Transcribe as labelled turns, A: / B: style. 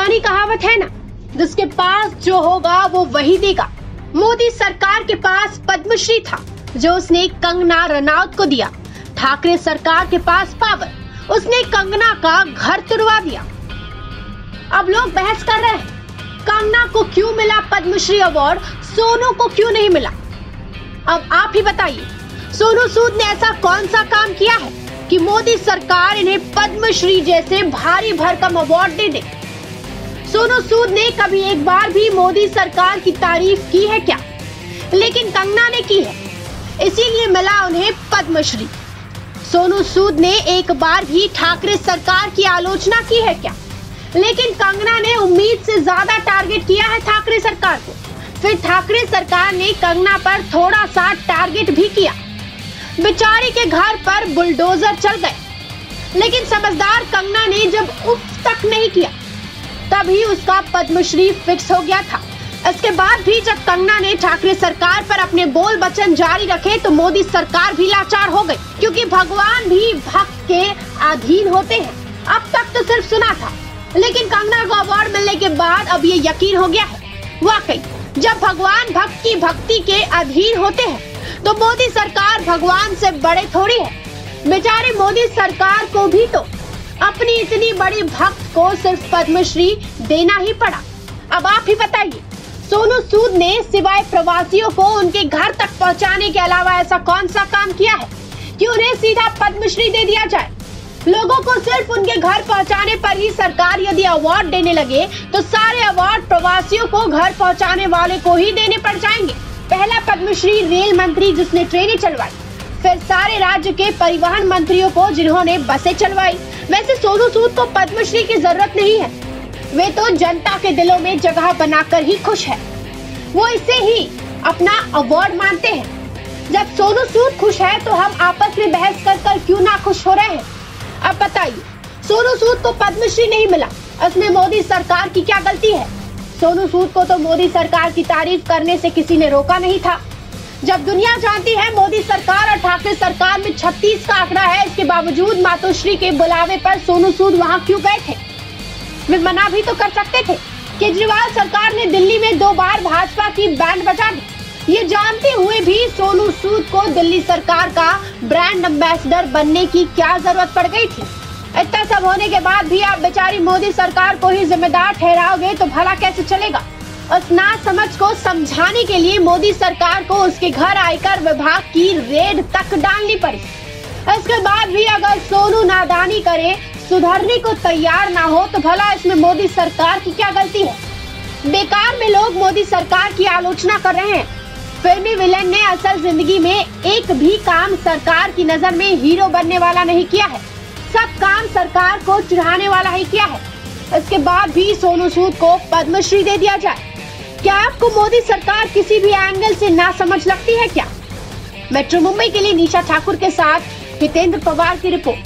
A: पुरानी कहावत है ना, जिसके पास जो होगा वो वही देगा। मोदी सरकार के पास पद्मश्री था जो उसने कंगना रनौत को दिया। ठाकरे सरकार के पास पावर, उसने कंगना का घर तुड़वा दिया। अब लोग बहस कर रहे हैं, कंगना को क्यों मिला पद्मश्री अवार्ड, सोनू को क्यों नहीं मिला। अब आप ही बताइए, सोनू सूद ने ऐसा कौन सा काम किया है कि मोदी सरकार इन्हें पद्मश्री जैसे भारी भरकम अवार्ड दे दे। सोनू सूद ने कभी एक बार भी मोदी सरकार की तारीफ की है क्या? लेकिन कंगना ने की है, इसीलिए मिला उन्हें पद्मश्री। सोनू सूद ने एक बार भी ठाकरे सरकार की आलोचना की है क्या? लेकिन कंगना ने उम्मीद से ज्यादा टारगेट किया है ठाकरे सरकार को। फिर ठाकरे सरकार ने कंगना पर थोड़ा सा टारगेट भी किया। बेचारी के घर पर बुलडोजर चल गए, लेकिन समझदार कंगना ने जब उफ तक नहीं किया, तभी उसका पद्मश्री फिक्स हो गया था। इसके बाद भी जब कंगना ने ठाकरे सरकार पर अपने बोल वचन जारी रखे तो मोदी सरकार भी लाचार हो गई, क्योंकि भगवान भी भक्त के अधीन होते हैं। अब तक तो सिर्फ सुना था, लेकिन कंगना को अवार्ड मिलने के बाद अब ये यकीन हो गया है। वाकई जब भगवान भक्त की भक्ति के अधीन होते हैं तो मोदी सरकार भगवान से बड़े थोड़ी है। बेचारे मोदी सरकार को भी तो अपनी इतनी बड़ी भक्त को सिर्फ पद्मश्री देना ही पड़ा। अब आप ही बताइए, सोनू सूद ने सिवाय प्रवासियों को उनके घर तक पहुंचाने के अलावा ऐसा कौन सा काम किया है कि उन्हें सीधा पद्मश्री दे दिया जाए। लोगों को सिर्फ उनके घर पहुंचाने पर ही सरकार यदि अवार्ड देने लगे तो सारे अवार्ड प्रवासियों को घर पहुंचाने वाले को ही देने पड़ जाएंगे। पहला पद्मश्री रेल मंत्री जिसने ट्रेनें चलवाई, फिर सारे राज्य के परिवहन मंत्रियों को जिन्होंने बसें चलवाई। वैसे सोनू सूद को पद्मश्री की जरूरत नहीं है, वे तो जनता के दिलों में जगह बनाकर ही खुश है। वो इसे ही अपना अवार्ड मानते हैं। जब सोनू सूद खुश है तो हम आपस में बहस कर क्यों ना खुश हो रहे हैं। अब बताइए, सोनू सूद को पद्मश्री नहीं मिला, इसमें मोदी सरकार की क्या गलती है? सोनू सूद को तो मोदी सरकार की तारीफ करने से किसी ने रोका नहीं था। जब दुनिया जानती है मोदी सरकार और ठाकरे सरकार में 36 का आंकड़ा है, इसके बावजूद मातोश्री के बुलावे पर सोनू सूद वहां क्यों गए थे? वे मना भी तो कर सकते थे। केजरीवाल सरकार ने दिल्ली में 2 बार भाजपा की बैंड बजा दी। ये जानते हुए भी सोनू सूद को दिल्ली सरकार का ब्रांड एम्बेसडर बनने की क्या जरूरत पड़ गई थी? इतना सब होने के बाद भी आप बेचारी मोदी सरकार को ही जिम्मेदार ठहराओगे तो भला कैसे चलेगा? उस नासमझ को समझाने के लिए मोदी सरकार को उसके घर आयकर विभाग की रेड तक डालनी पड़ी। इसके बाद भी अगर सोनू नादानी करे, सुधरने को तैयार ना हो, तो भला इसमें मोदी सरकार की क्या गलती है? बेकार में लोग मोदी सरकार की आलोचना कर रहे हैं। फिल्मी विलेन ने असल जिंदगी में एक भी काम सरकार की नजर में हीरो बनने वाला नहीं किया है, सब काम सरकार को चिढ़ाने वाला ही किया है। इसके बाद भी सोनू सूद को पद्मश्री दे दिया जाए। क्या आपको मोदी सरकार किसी भी एंगल से ना समझ लगती है क्या? मेट्रो मुंबई के लिए निशा ठाकुर के साथ हितेंद्र पवार की रिपोर्ट।